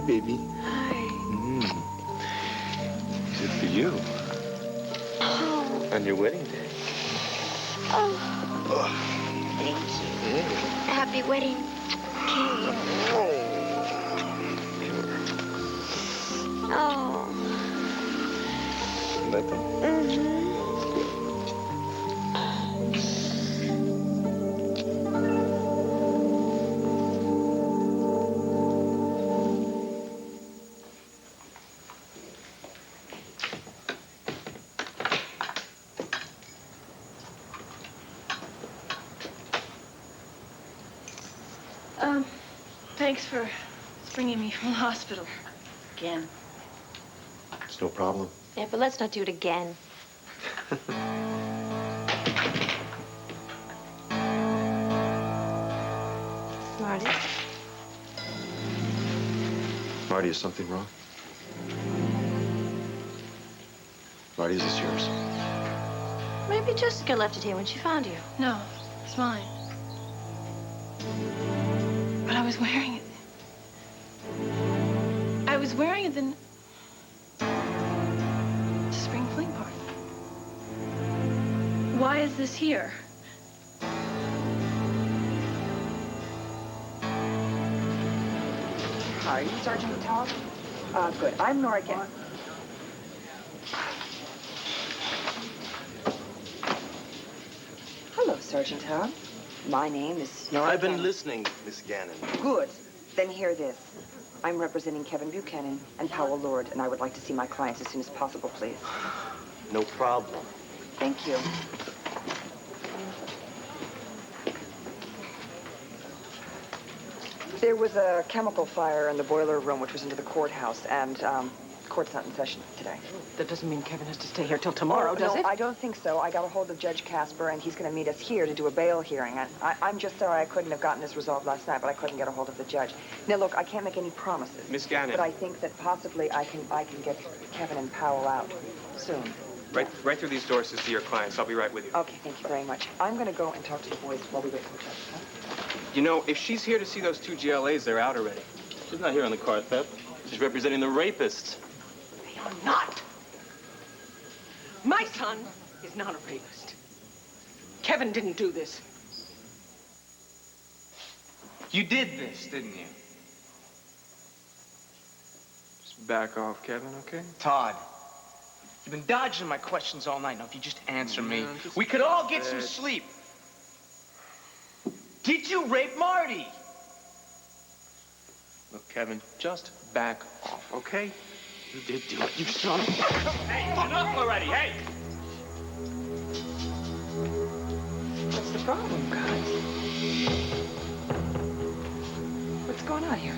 baby. Hi. Is it for you? Oh. On your wedding day. Oh. Thank you. Happy wedding cake. Oh. You like them? Thanks for bringing me from the hospital again. It's no problem. Yeah, but let's not do it again. Marty? Marty, is something wrong? Marty, is this yours? Maybe Jessica left it here when she found you. No, it's mine. But I was wearing it. I was wearing it then to spring fling party. Why is this here? Hi, are you Sergeant Todd? Good. I'm Nora again. Hello, Sergeant Todd. My name is Nora. I've been listening, Miss Gannon. Good. Then hear this. I'm representing Kevin Buchanan and Powell Lord, and I would like to see my clients as soon as possible, please. No problem. Thank you. There was a chemical fire in the boiler room, which was into the courthouse, and court's not in session today. That doesn't mean Kevin has to stay here till tomorrow, does no, it? I don't think so. I got a hold of Judge Casper, and he's going to meet us here to do a bail hearing. And I'm just sorry I couldn't have gotten this resolved last night, but I couldn't get a hold of the judge. Now, look, I can't make any promises. Miss Gannon. But I think that possibly I can get Kevin and Powell out soon. Right through these doors to see your clients. I'll be right with you. Okay, thank you very much. I'm going to go and talk to the boys while we wait for the judge, huh? You know, if she's here to see those two GLAs, they're out already. She's not here on the car theft. She's representing the rapists. They are not. My son is not a rapist. Kevin didn't do this. You did this, didn't you? Just back off, Kevin, okay? Todd, you've been dodging my questions all night. Now, if you just answer me, we could all get some sleep. Did you rape Marty? Look, Kevin, just back off, okay? You did do it, you son of a... Hey, enough already, hey! What's the problem, guys? What's going on here?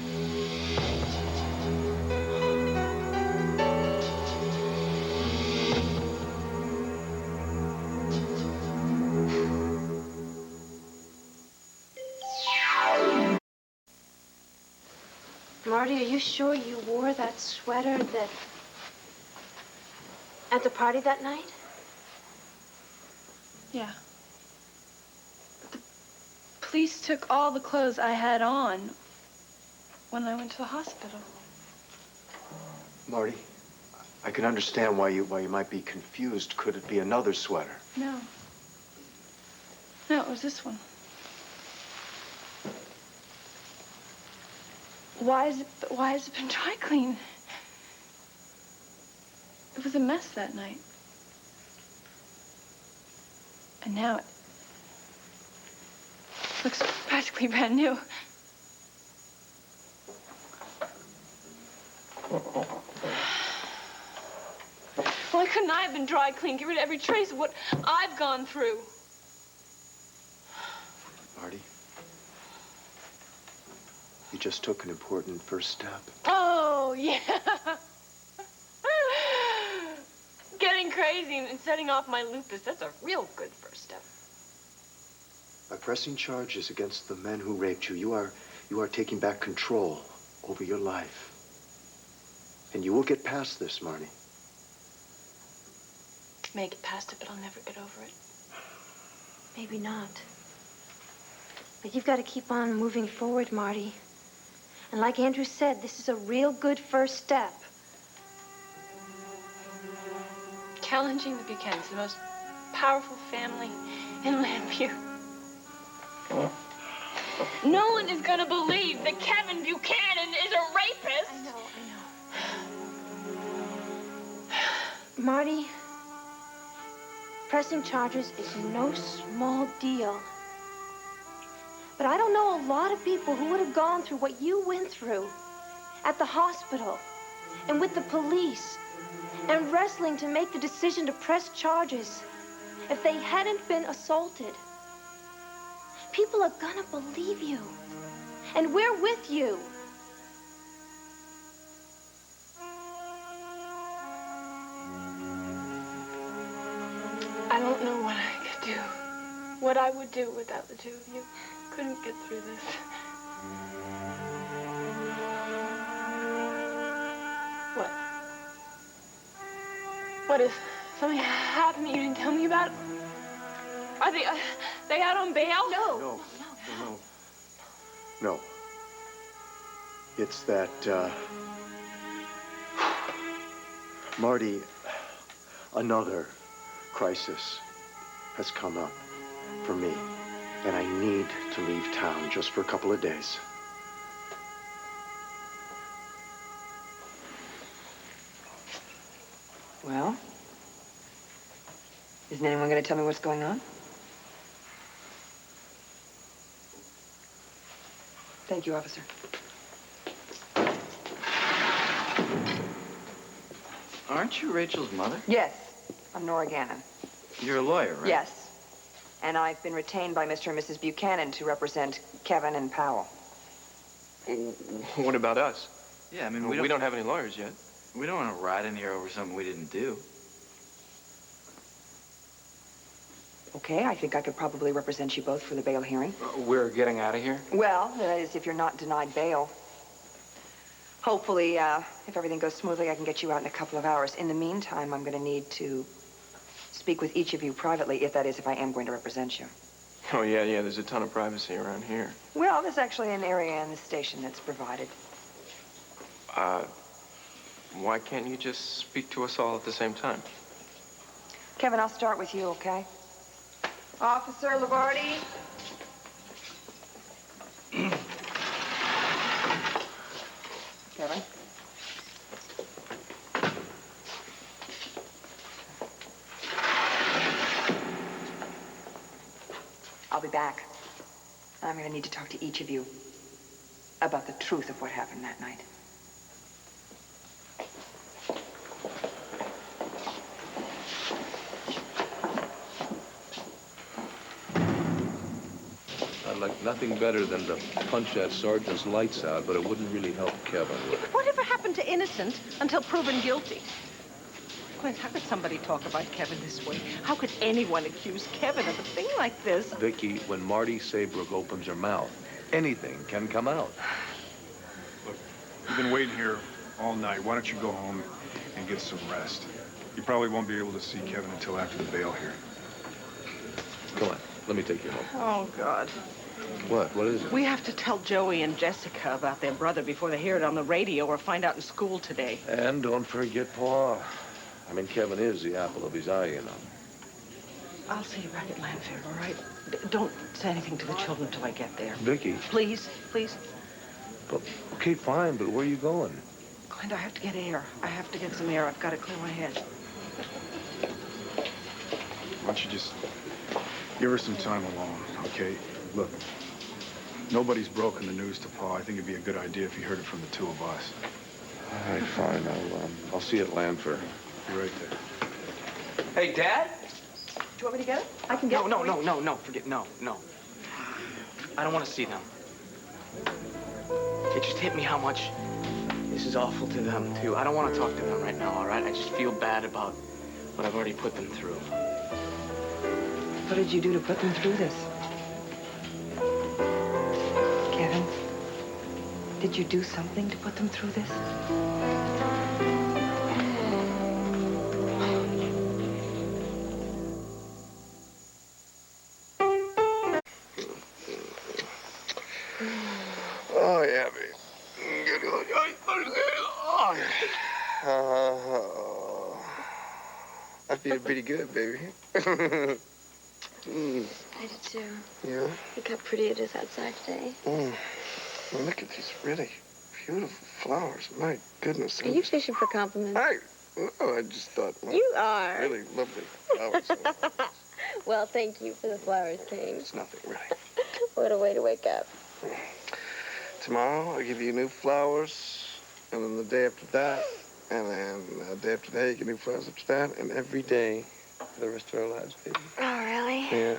Marty, are you sure you wore that sweater at the party that night? Yeah. But the police took all the clothes I had on when I went to the hospital. Marty, I can understand why you might be confused. Could it be another sweater? No. No, it was this one. Why has it been dry cleaned? It was a mess that night. And now it looks practically brand new. Why couldn't I have been dry cleaned? Get rid of every trace of what I've gone through. Marty, you just took an important first step. Oh, yeah. Getting crazy and setting off my lupus, that's a real good first step. By pressing charges against the men who raped you, you are taking back control over your life. And you will get past this, Marty. Make it past it, but I'll never get over it. Maybe not. But you've got to keep on moving forward, Marty. And like Andrew said, this is a real good first step. Challenging the Buchanans, the most powerful family in Landview. No one is gonna believe that Kevin Buchanan is a rapist. I know. Marty, pressing charges is no small deal. But I don't know a lot of people who would have gone through what you went through at the hospital and with the police and wrestling to make the decision to press charges if they hadn't been assaulted. People are gonna believe you. And we're with you. I don't know what I could do. What I would do without the two of you. Couldn't get through this. What? What is something happened you didn't tell me about? Are they out on bail? No. No. It's that, Marty, another crisis has come up for me, and I need to leave town just for a couple of days. Well, isn't anyone going to tell me what's going on? Thank you, officer. Aren't you Rachel's mother? Yes, I'm Nora Gannon. You're a lawyer, right? Yes. And I've been retained by Mr. and Mrs. Buchanan to represent Kevin and Powell. What about us? Yeah, I mean, We don't have any lawyers yet. We don't want to ride in here over something we didn't do. Okay, I think I could probably represent you both for the bail hearing. We're getting out of here? Well, that is, if you're not denied bail. Hopefully, if everything goes smoothly, I can get you out in a couple of hours. In the meantime, I'm going to need to speak with each of you privately, if I am going to represent you. Oh, yeah, there's a ton of privacy around here. Well, there's actually an area in the station that's provided. Why can't you just speak to us all at the same time? Kevin, I'll start with you, okay? Officer Lavardi. Kevin. I'll be back. I'm going to need to talk to each of you about the truth of what happened that night. I'd like nothing better than to punch that sergeant's lights out, but it wouldn't really help Kevin. Whatever happened to innocent until proven guilty? Clint, how could somebody talk about Kevin this way? How could anyone accuse Kevin of a thing like this? Vicky, when Marty Saybrook opens her mouth, anything can come out. Look, you've been waiting here all night. Why don't you go home and get some rest? You probably won't be able to see Kevin until after the bail hearing. Come on, let me take you home. Oh, God. What? What is it? We have to tell Joey and Jessica about their brother before they hear it on the radio or find out in school today. And don't forget Paul. I mean, Kevin is the apple of his eye, you know. I'll see you back at Landfair, all right? Don't say anything to the children till I get there. Vicky. Please, please. But, okay, fine, but where are you going? Clint, I have to get air. I have to get some air. I've got to clear my head. Why don't you just give her some time alone, okay? Look, nobody's broken the news to Paul. I think it'd be a good idea if he heard it from the two of us. All right, fine. I'll see you at Landfair. Be right there. Hey, Dad? Do you want me to get it? I can get it. No, forget, no. I don't want to see them. It just hit me how much this is awful to them, too. I don't want to talk to them right now, all right? I just feel bad about what I've already put them through. What did you do to put them through this? Kevin, did you do something to put them through this? Oh, yeah, babe. I feel pretty good, baby. I do too. Yeah? Look how pretty it is outside today. Well, look at these really beautiful flowers. My goodness. Are you fishing for compliments? I just thought. Well, you are. Really lovely flowers. Well, thank you for the flowers, Kane. It's nothing, really. What a way to wake up. Tomorrow, I'll give you new flowers, and then the day after that, and then the day after that, you get new flowers after that, and every day for the rest of our lives, baby. Oh, really? Yeah.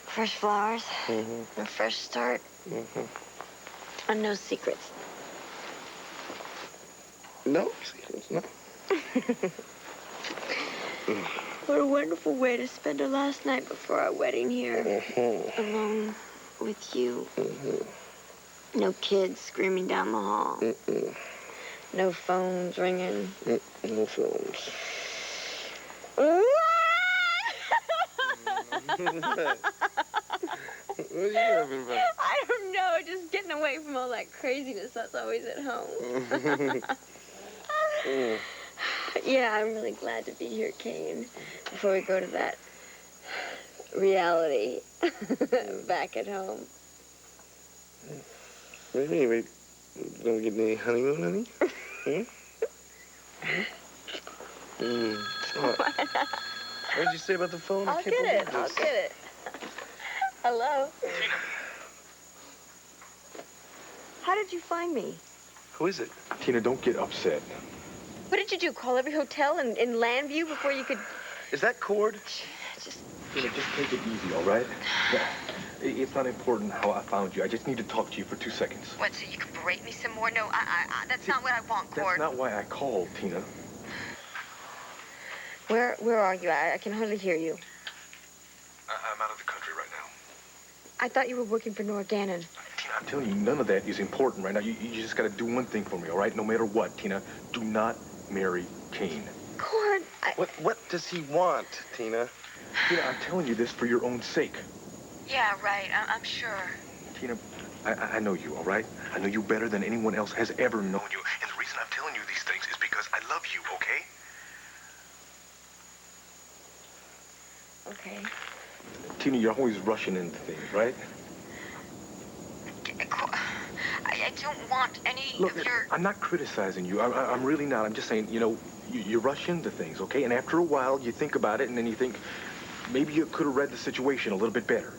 Fresh flowers. Mm-hmm. A fresh start. Mm-hmm. And no secrets. No secrets, no. What a wonderful way to spend our last night before our wedding here. Mm-hmm. Alone with you. Mm-hmm. No kids screaming down the hall. Mm-mm. No phones ringing. No phones. What are you laughing about? I don't know, just getting away from all that craziness that's always at home. Yeah, I'm really glad to be here, Kane. Before we go to that reality back at home. Really? We don't get any honeymoon, honey? What? What did you say about the phone? I'll get it. Hello? How did you find me? Who is it? Tina, don't get upset. What did you do? Call every hotel in Landview before you could... Is that Cord? Just... Tina, just take it easy, all right? Yeah. It's not important how I found you. I just need to talk to you for 2 seconds. What, so you could berate me some more? No, that's not what I want, Cord. That's not why I called, Tina. Where are you? I can hardly hear you. I'm out of the country right now. I thought you were working for Nora Gannon. Tina, I'm telling you, none of that is important right now. You just gotta do one thing for me, all right? No matter what, Tina, do not marry Kane. Cord, What does he want, Tina? Tina, I'm telling you this for your own sake. Yeah, right. I'm sure. Tina, I know you, all right? I know you better than anyone else has ever known you. And the reason I'm telling you these things is because I love you, okay? Okay. Tina, you're always rushing into things, right? I don't want any Look, of your... I'm not criticizing you. I'm really not. I'm just saying, you know, you rush into things, okay? And after a while, you think about it, and then you think, maybe you could have read the situation a little bit better.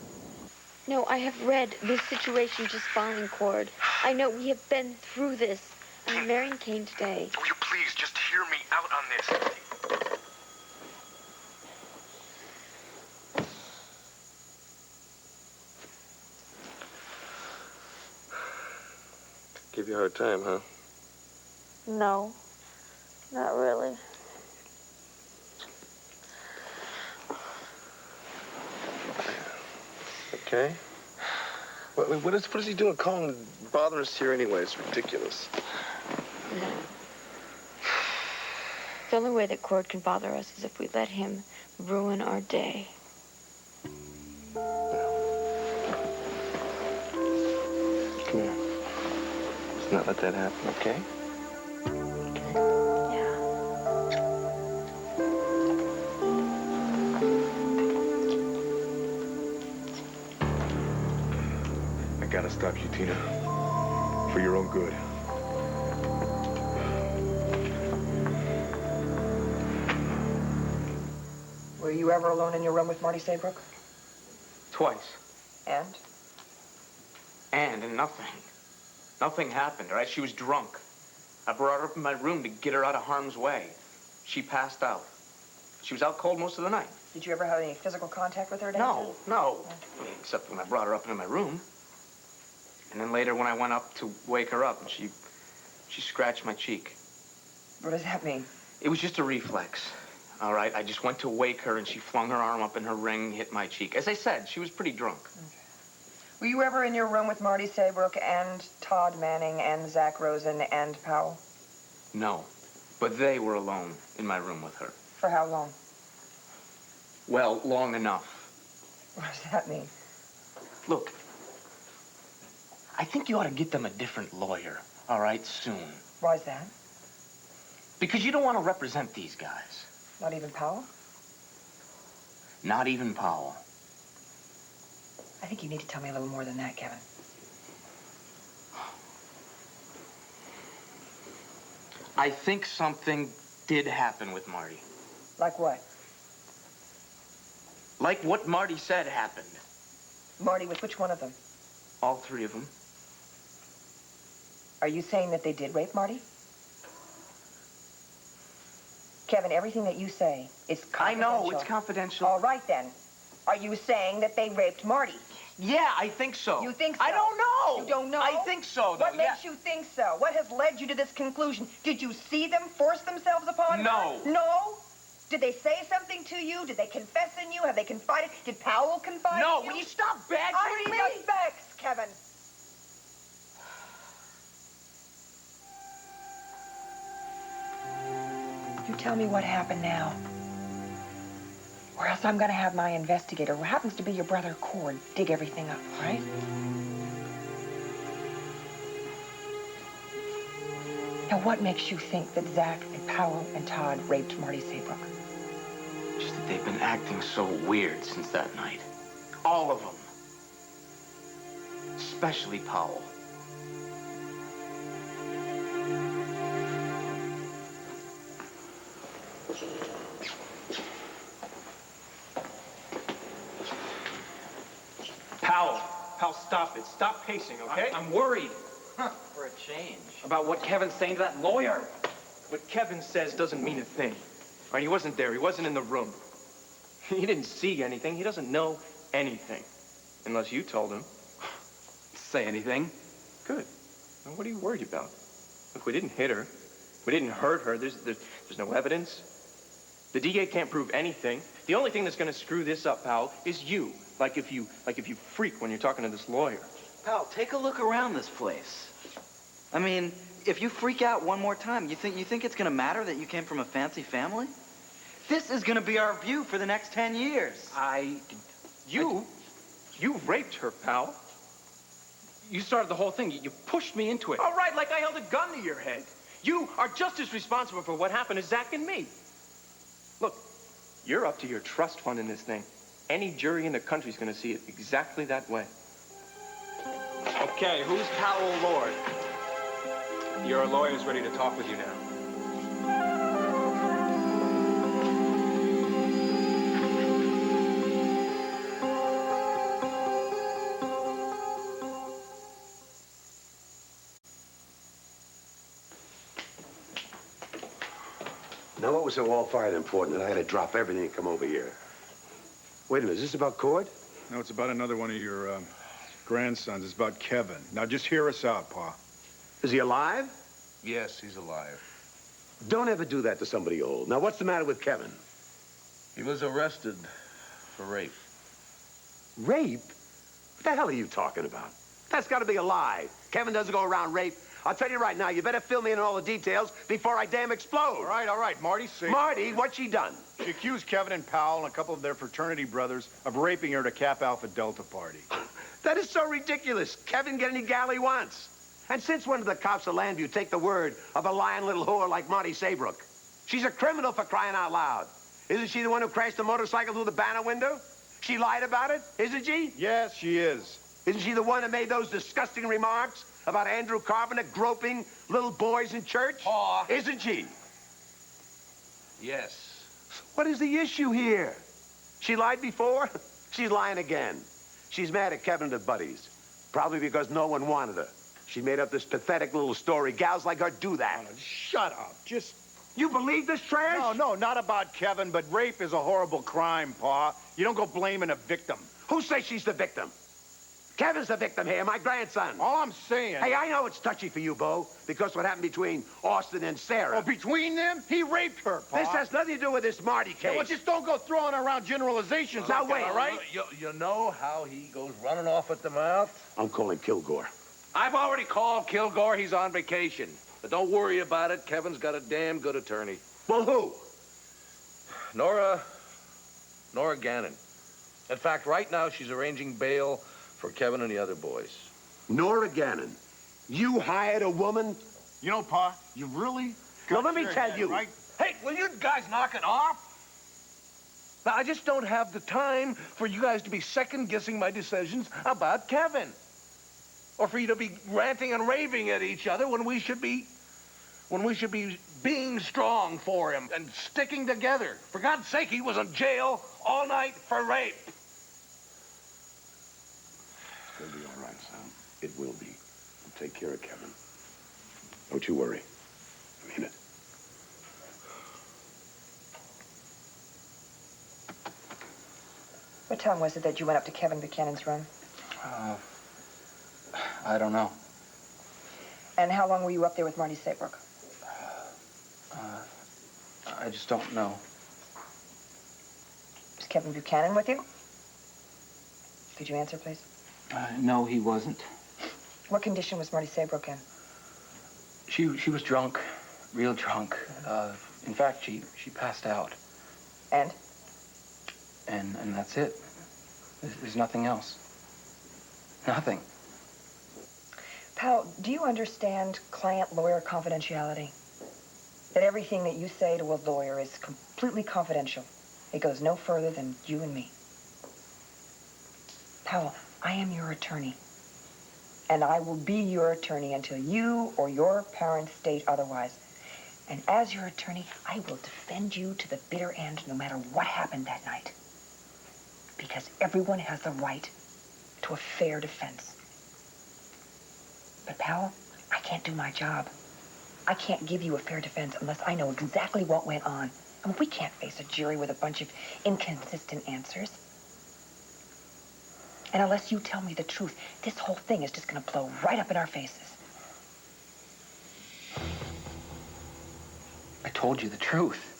No, I have read this situation just fine, Cord. I know we have been through this. I'm marrying Kane today. Will you please just hear me out on this? Give you a hard time, huh? No, not really. Okay. What is he doing calling and bothering us here anyway? It's ridiculous. The only way that Cord can bother us is if we let him ruin our day. Come here. Let's not let that happen, okay? I gotta stop you, Tina. For your own good. Were you ever alone in your room with Marty Saybrook? Twice. And? And nothing. Nothing happened, all right? She was drunk. I brought her up in my room to get her out of harm's way. She passed out. She was out cold most of the night. Did you ever have any physical contact with her? No. I mean, except when I brought her up into my room. And then later when I went up to wake her up, and she scratched my cheek. What does that mean? It was just a reflex, all right? I just went to wake her, and she flung her arm up in her ring, hit my cheek. As I said, she was pretty drunk. Okay. Were you ever in your room with Marty Saybrook and Todd Manning and Zach Rosen and Powell? No, but they were alone in my room with her. For how long? Well, long enough. What does that mean? Look, I think you ought to get them a different lawyer, all right, soon. Why's that? Because you don't want to represent these guys. Not even Powell? Not even Powell. I think you need to tell me a little more than that, Kevin. I think something did happen with Marty. Like what? Like what Marty said happened. Marty, with which one of them? All three of them. Are you saying that they did rape Marty? Kevin, everything that you say is confidential. I know, it's confidential. All right, then. Are you saying that they raped Marty? Yeah, I think so. You think so? I don't know. You don't know? I think so, though. What makes you think so? What has led you to this conclusion? Did you see them force themselves upon her? No. No? Did they say something to you? Did they confess in you? Have they confided? Did Powell confide in you? No, will you stop badgering me? I need the facts, Kevin. You tell me what happened now. Or else I'm gonna have my investigator, who happens to be your brother Cord, dig everything up, all right? Now, what makes you think that Zach and Powell and Todd raped Marty Saybrook? Just that they've been acting so weird since that night. All of them. Especially Powell. Pal, stop it. Stop pacing, okay? I'm worried. For a change. About what Kevin's saying to that lawyer. What Kevin says doesn't mean a thing. All right, he wasn't there. He wasn't in the room. He didn't see anything. He doesn't know anything. Unless you told him. Say anything. Good. Now, what are you worried about? Look, we didn't hit her. We didn't hurt her. There's no evidence. The DA can't prove anything. The only thing that's going to screw this up, pal, is you. Like if you freak when you're talking to this lawyer. Pal, take a look around this place. I mean, if you freak out one more time, you think it's gonna matter that you came from a fancy family? This is gonna be our view for the next 10 years. You raped her, pal. You started the whole thing. You pushed me into it. All right, like I held a gun to your head. You are just as responsible for what happened as Zach and me. Look, you're up to your trust fund in this thing. Any jury in the country's gonna see it exactly that way. Okay, who's Powell Lord? Your lawyer's ready to talk with you now. Now, what was so all-fired important that I had to drop everything and come over here? Wait a minute, is this about Cord? No, it's about another one of your grandsons. It's about Kevin. Now, just hear us out, Pa. Is he alive? Yes, he's alive. Don't ever do that to somebody old. Now, what's the matter with Kevin? He was arrested for rape. Rape? What the hell are you talking about? That's got to be a lie. Kevin doesn't go around rape. I'll tell you right now, you better fill me in on all the details before I damn explode. All right. Marty, say... Marty, what's she done? She accused Kevin and Powell and a couple of their fraternity brothers of raping her at a Cap Alpha Delta party. That is so ridiculous. Kevin get any gal he wants. And since when did the cops of Landview take the word of a lying little whore like Marty Saybrook? She's a criminal for crying out loud. Isn't she the one who crashed the motorcycle through the banner window? She lied about it, isn't she? Yes, she is. Isn't she the one that made those disgusting remarks about Andrew Carpenter groping little boys in church? Pa. Isn't she? Yes. What is the issue here? She lied before, she's lying again. She's mad at Kevin and her buddies, probably because no one wanted her. She made up this pathetic little story. Gals like her do that. Shut up. Just... You believe this trash? No, not about Kevin, but rape is a horrible crime, Pa. You don't go blaming a victim. Who says she's the victim? Kevin's the victim here, my grandson. All I'm saying... Hey, I know it's touchy for you, Bo, because what happened between Austin and Sarah. Oh, between them? He raped her, Pa. This has nothing to do with this Marty case. Yeah, well, just don't go throwing around generalizations Now, like wait. that, all right? You know how he goes running off at the mouth? I'm calling Kilgore. I've already called Kilgore. He's on vacation. But don't worry about it. Kevin's got a damn good attorney. Well, who? Nora Gannon. In fact, right now, she's arranging bail for Kevin and the other boys. Nora Gannon. You hired a woman? You know, Pa, you really... Now, let me tell you. Right? Hey, will you guys knock it off? Now, I just don't have the time for you guys to be second-guessing my decisions about Kevin. Or for you to be ranting and raving at each other when we should be being strong for him and sticking together. For God's sake, he was in jail all night for rape. It's gonna be all right, son. It will be. We'll take care of Kevin. Don't you worry. I mean it. What time was it that you went up to Kevin Buchanan's room? I don't know. And how long were you up there with Marty Saybrook? I just don't know. Was Kevin Buchanan with you? Could you answer, please? No, he wasn't. What condition was Marty Saybrook in? She was drunk, real drunk. In fact, she passed out. And? And that's it. There's nothing else. Nothing. Pal, do you understand client-lawyer confidentiality? That everything that you say to a lawyer is completely confidential. It goes no further than you and me. Powell, I am your attorney. And I will be your attorney until you or your parents state otherwise. And as your attorney, I will defend you to the bitter end no matter what happened that night. Because everyone has the right to a fair defense. But Powell, I can't do my job. I can't give you a fair defense unless I know exactly what went on. And we can't face a jury with a bunch of inconsistent answers. And unless you tell me the truth, this whole thing is just going to blow right up in our faces. I told you the truth.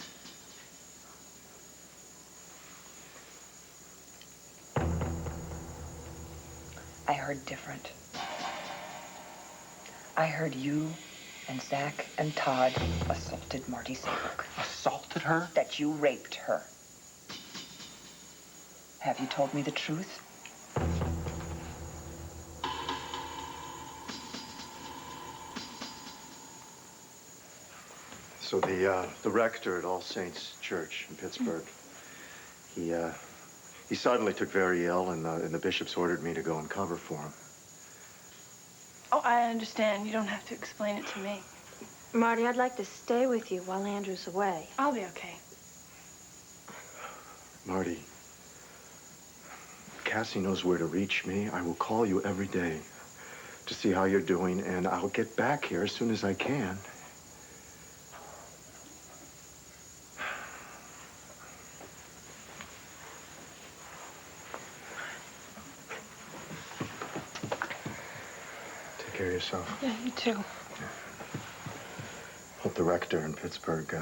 I heard different. I heard you and Zach and Todd assaulted Marty Saybrook. Assaulted her? That you raped her. Have you told me the truth? So the rector at All Saints Church in Pittsburgh, he suddenly took very ill, and the bishops ordered me to go and cover for him. Oh, I understand. You don't have to explain it to me. Marty, I'd like to stay with you while Andrew's away. I'll be okay. Marty, Cassie knows where to reach me. I will call you every day to see how you're doing, and I'll get back here as soon as I can. Take care of yourself. Yeah, you too. Hope the rector in Pittsburgh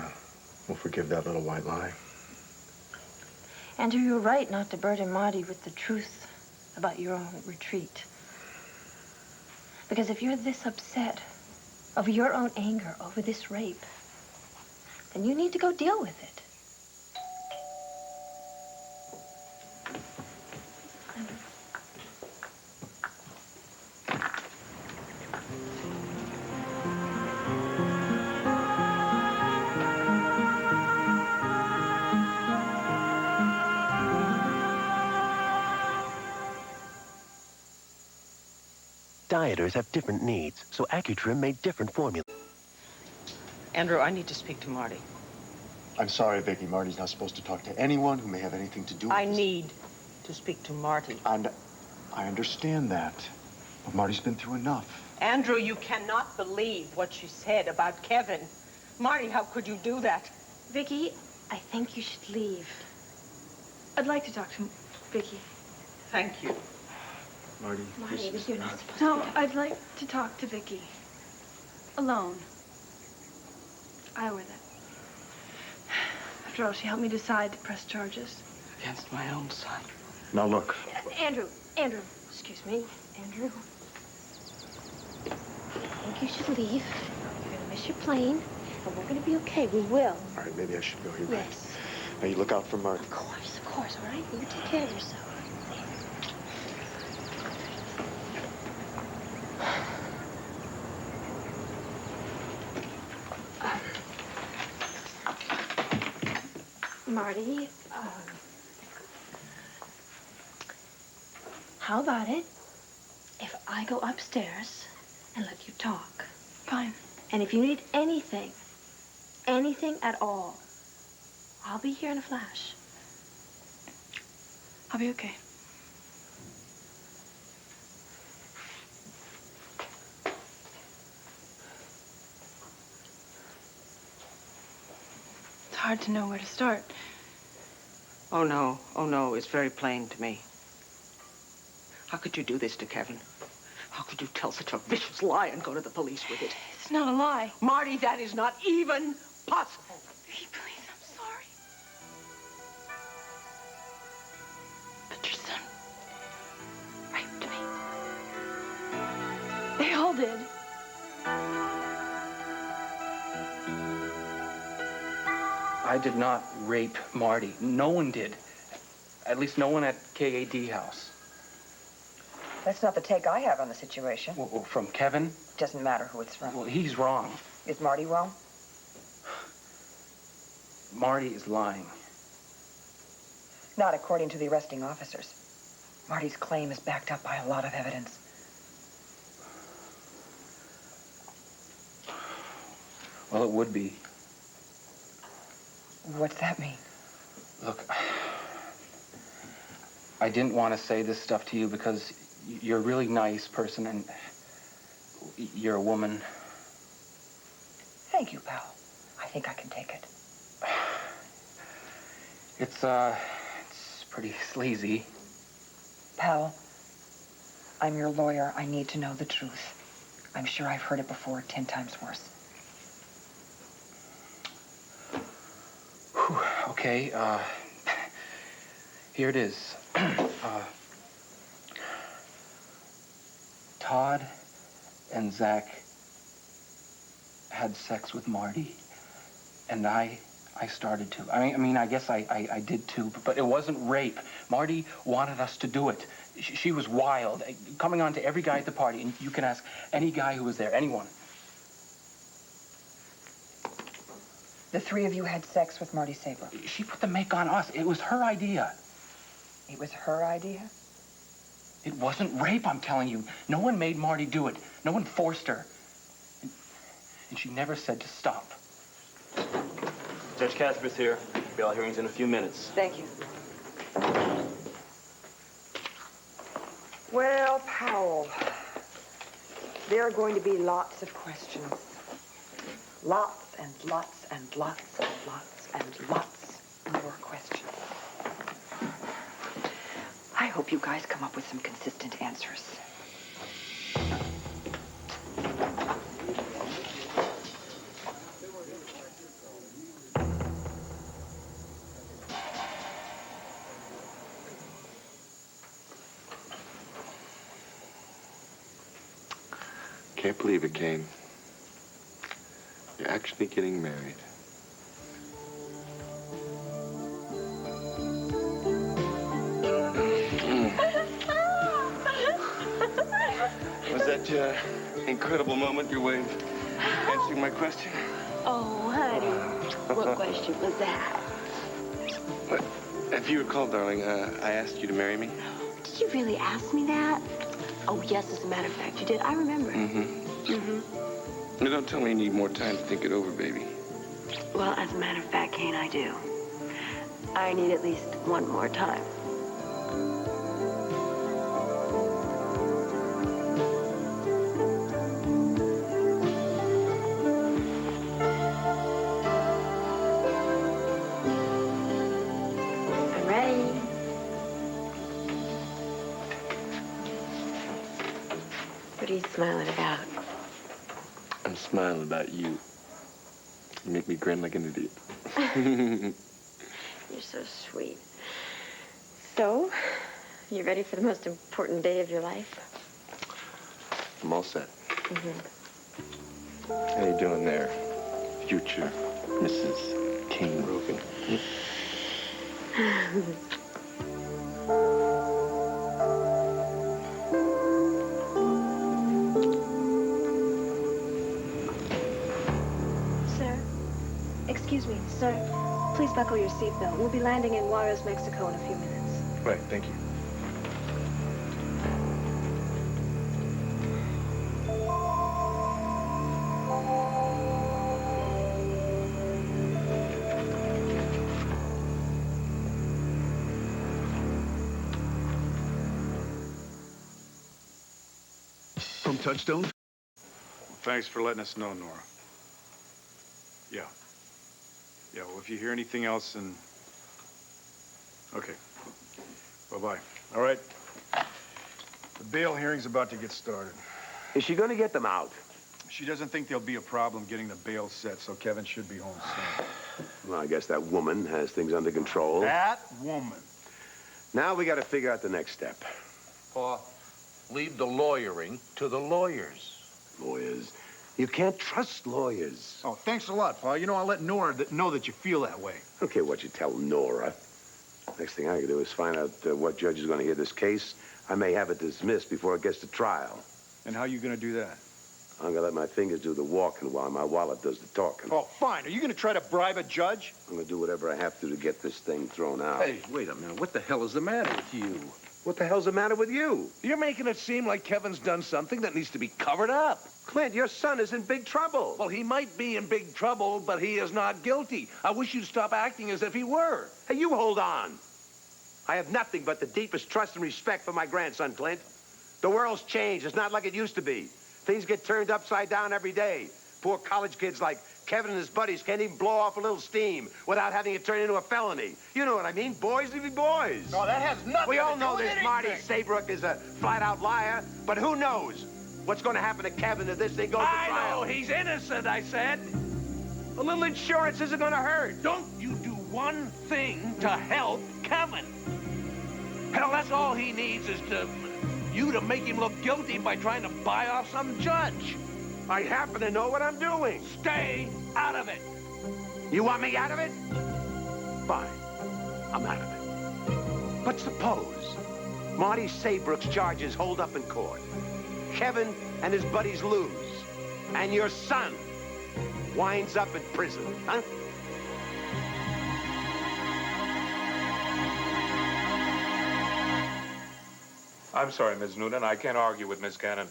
will forgive that little white lie. Andrew, you're right not to burden Marty with the truth about your own retreat. Because if you're this upset over your own anger over this rape, then you need to go deal with it. Dieters have different needs, so AccuTrim made different formulas. Andrew, I need to speak to Marty. I'm sorry, Vicky. Marty's not supposed to talk to anyone who may have anything to do with I this. need to speak to Marty. And I understand that, but Marty's been through enough. Andrew, you cannot believe what she said about Kevin. Marty, how could you do that? Vicky, I think you should leave. I'd like to talk to Vicky. Thank you. Marty, Marty, you're not supposed No, I'd like to talk to Vicky. Alone. I owe her that. After all, she helped me decide to press charges. Against my own son. Now look. Andrew, excuse me, Andrew. I think you should leave. You're gonna miss your plane, and we're gonna be okay. We will. All right, maybe I should go. You're right. Yes. Now you look out for Marty. Of course, all right? You take care of yourself. Marty, how about it if I go upstairs and let you talk? Fine. And if you need anything at all, I'll be here in a flash. I'll be okay. It's hard to know where to start. Oh, no, it's very plain to me. How could you do this to Kevin? How could you tell such a vicious lie and go to the police with it? It's not a lie. Marty, that is not even possible. Vicky, please, I'm sorry. But your son raped me. They all did. I did not rape Marty. No one did. At least no one at KAD House. That's not the take I have on the situation. Well, from Kevin? Doesn't matter who it's from. Well, he's wrong. Is Marty wrong? Marty is lying. Not according to the arresting officers. Marty's claim is backed up by a lot of evidence. Well, it would be. What's that mean? Look, I didn't want to say this stuff to you because you're a really nice person and you're a woman. Thank you, pal. I think I can take it. It's pretty sleazy. Pal, I'm your lawyer. I need to know the truth. I'm sure I've heard it before 10 times worse. Whew, okay, here it is. Todd and Zach had sex with Marty, and I started to. I mean, I guess I did too, but it wasn't rape. Marty wanted us to do it. She was wild, coming on to every guy at the party, and you can ask any guy who was there, anyone. The three of you had sex with Marty Saybrook. She put the make on us. It was her idea. It was her idea? It wasn't rape, I'm telling you. No one made Marty do it. No one forced her. And she never said to stop. Judge Casper's here. Bail hearing's in a few minutes. Thank you. Well, Powell, there are going to be lots of questions. Lots and lots and lots and lots and lots more questions. I hope you guys come up with some consistent answers. Can't believe it, Kane. You're actually getting married. Was that your incredible moment, your way of answering my question? Oh, honey, what question was that? What? If you recall, darling, I asked you to marry me. Did you really ask me that? Oh, yes, as a matter of fact, you did. I remember. Now, don't tell me you need more time to think it over, baby. Well, as a matter of fact, Kane, I do. I need at least one more time. I'm ready. What are you smiling about? I'm smiling about you. You make me grin like an idiot. You're so sweet. So, you ready for the most important day of your life? I'm all set. How you doing there, future Mrs. Kane Rogan? Sir? Excuse me, sir. Please buckle your seatbelt. We'll be landing in Juarez, Mexico in a few minutes. Right, thank you. From Touchstone? Thanks for letting us know, Nora. Yeah. Yeah, well, if you hear anything else, then... Okay. Bye-bye. All right. The bail hearing's about to get started. Is she gonna get them out? She doesn't think there'll be a problem getting the bail set, so Kevin should be home soon. Well, I guess that woman has things under control. That woman? Now we gotta figure out the next step. Pa, leave the lawyering to the lawyers. Lawyers? You can't trust lawyers. Oh, thanks a lot, Pa. You know, I'll let Nora know that you feel that way. I don't care what you tell Nora. Next thing I can do is find out what judge is gonna hear this case. I may have it dismissed before it gets to trial. And how are you gonna do that? I'm gonna let my fingers do the walking while my wallet does the talking. Oh, fine. Are you gonna try to bribe a judge? I'm gonna do whatever I have to get this thing thrown out. Hey, wait a minute. What the hell is the matter with you? What the hell's the matter with you? You're making it seem like Kevin's done something that needs to be covered up. Clint, your son is in big trouble. Well, he might be in big trouble, but he is not guilty. I wish you'd stop acting as if he were. Hey, you hold on. I have nothing but the deepest trust and respect for my grandson, Clint. The world's changed. It's not like it used to be. Things get turned upside down every day. Poor college kids like Kevin and his buddies can't even blow off a little steam without having it turn into a felony. You know what I mean? Boys will be boys. No, that has nothing We all to do know with this anything. Marty Saybrook is a flat-out liar, but who knows what's going to happen to Kevin if this thing goes to trial? I know. He's innocent, I said. A little insurance isn't going to hurt. Don't you do one thing to help Kevin. Hell, that's all he needs is you to make him look guilty by trying to buy off some judge. I happen to know what I'm doing. Stay out of it. You want me out of it? Fine. I'm out of it. But suppose Marty Saybrook's charges hold up in court. Kevin and his buddies lose. And your son winds up in prison, huh? I'm sorry, Ms. Noonan. I can't argue with Ms. Cannon.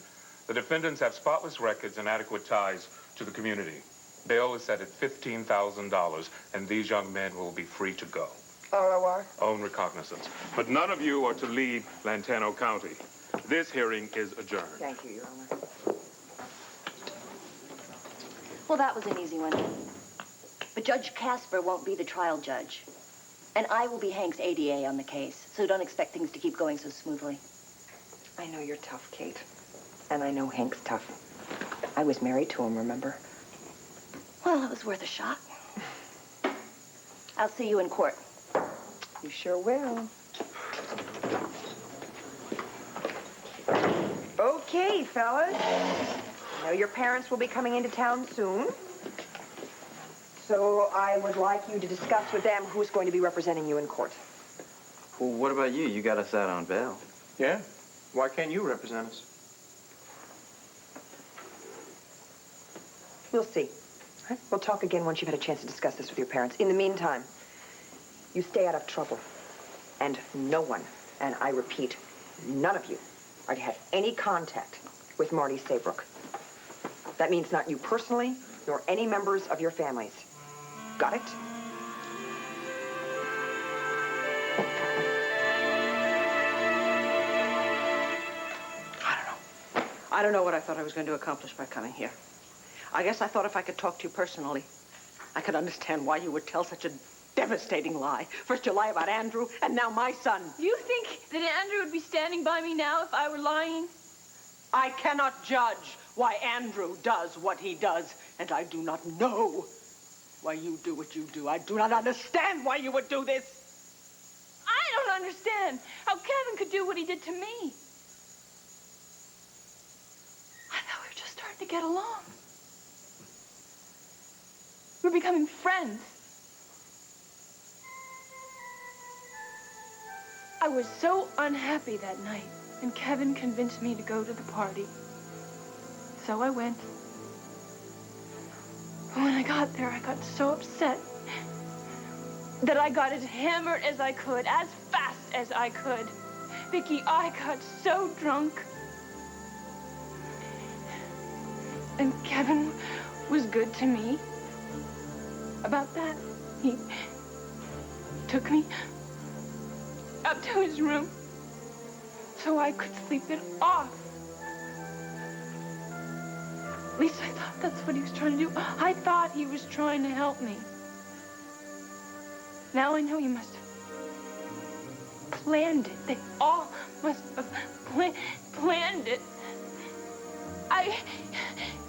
The defendants have spotless records and adequate ties to the community. Bail is set at $15,000, and these young men will be free to go. Au revoir. Own recognizance. But none of you are to leave Lantano County. This hearing is adjourned. Thank you, Your Honor. Well, that was an easy one. But Judge Casper won't be the trial judge. And I will be Hank's ADA on the case, so don't expect things to keep going so smoothly. I know you're tough, Kate. And I know Hank's tough. I was married to him, remember? Well, it was worth a shot. I'll see you in court. You sure will. Okay, fellas. I know your parents will be coming into town soon. So I would like you to discuss with them who's going to be representing you in court. Well, what about you? You got us out on bail. Yeah? Why can't you represent us? We'll see. We'll talk again once you've had a chance to discuss this with your parents. In the meantime, you stay out of trouble. And no one, and I repeat, none of you, are to have any contact with Marty Saybrook. That means not you personally, nor any members of your families. Got it? I don't know what I thought I was going to accomplish by coming here. I guess I thought if I could talk to you personally, I could understand why you would tell such a devastating lie. First you lie about Andrew, and now my son. You think that Andrew would be standing by me now if I were lying? I cannot judge why Andrew does what he does, and I do not know why you do what you do. I do not understand why you would do this. I don't understand how Kevin could do what he did to me. I thought we were just starting to get along. We're becoming friends. I was so unhappy that night, and Kevin convinced me to go to the party. So I went. But when I got there, I got so upset. that I got as hammered as I could, as fast as I could. Vicky, I got so drunk. And Kevin was good to me about that. He took me up to his room so I could sleep it off. At least I thought that's what he was trying to do. I thought he was trying to help me. Now I know he must have planned it. They all must have planned it.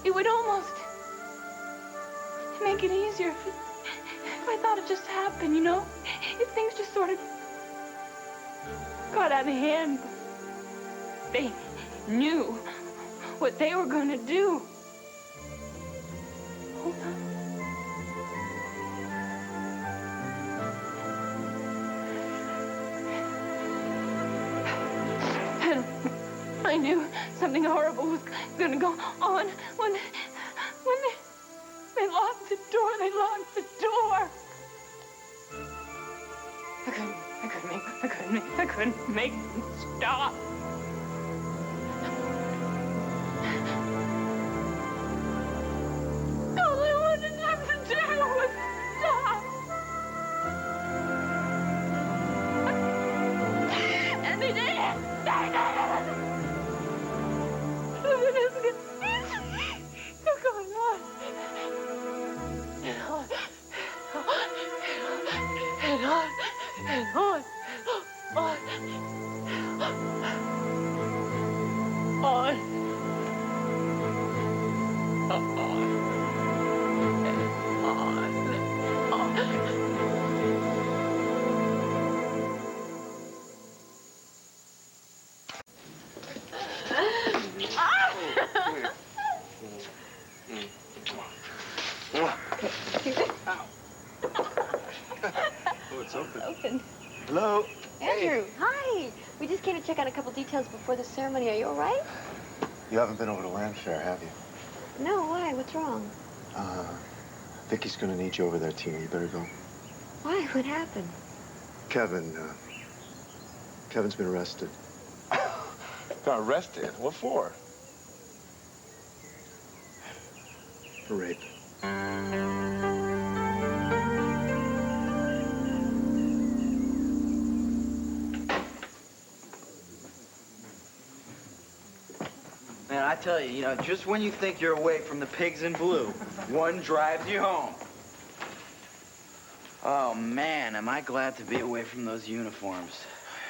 It would almost make it easier if I thought it just happened, you know? If things just sort of got out of hand. They knew what they were going to do. Hold on. I knew something horrible was going to go on when they locked the door. They locked the door. I couldn't make them stop. All I wanted them to do was stop. And they did it. They did it. Oh, it's open. Open. Hello? Andrew, hi. We just came to check on a couple details before the ceremony. Are you all right? You haven't been over to Land Fair, have you? No, why? What's wrong? Vicky's gonna need you over there, Tina. You better go. Why? What happened? Kevin's been arrested. Got arrested? What for? For rape. Man, I tell you, just when you think you're away from the pigs in blue, one drives you home. Oh, man, am I glad to be away from those uniforms.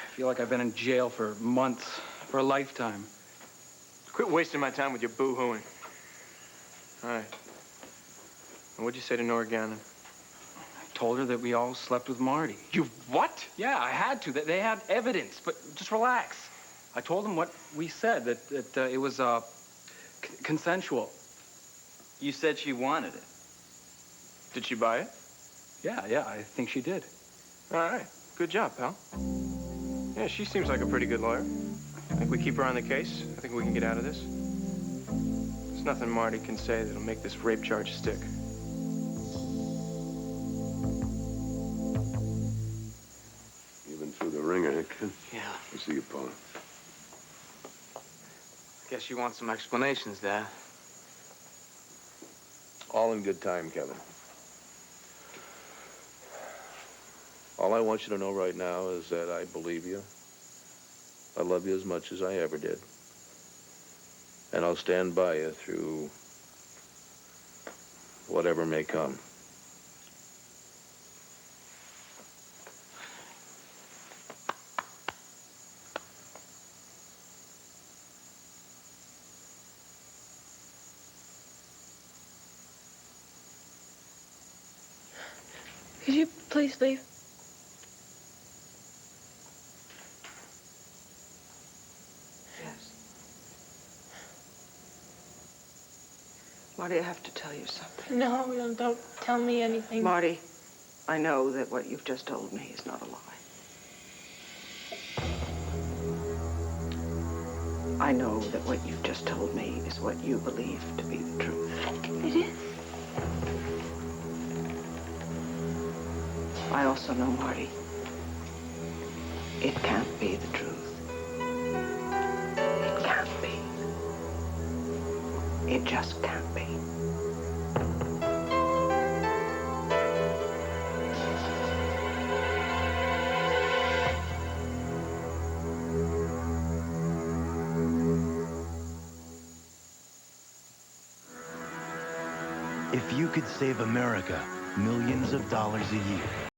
I feel like I've been in jail for months, for a lifetime. Quit wasting my time with your boo-hooing. All right. And what'd you say to Nora Gannon? I told her that we all slept with Marty. You what? Yeah, I had to. They had evidence, but just relax. I told them what we said, that it was consensual. You said she wanted it. Did she buy it? Yeah, I think she did. All right. Good job, pal. Yeah, she seems like a pretty good lawyer. I think we keep her on the case. I think we can get out of this. There's nothing Marty can say that'll make this rape charge stick. You've been through the ringer, huh, kid? Yeah. I see you, Paula. Guess you want some explanations, Dad. All in good time, Kevin. All I want you to know right now is that I believe you. I love you as much as I ever did. And I'll stand by you through whatever may come. Could you please leave? Marty, I have to tell you something. No, don't tell me anything. Marty, I know that what you've just told me is not a lie. I know that what you've just told me is what you believe to be the truth. It is. I also know, Marty, it can't be the truth. It can't be. It just can't be. If you could save America millions of dollars a year,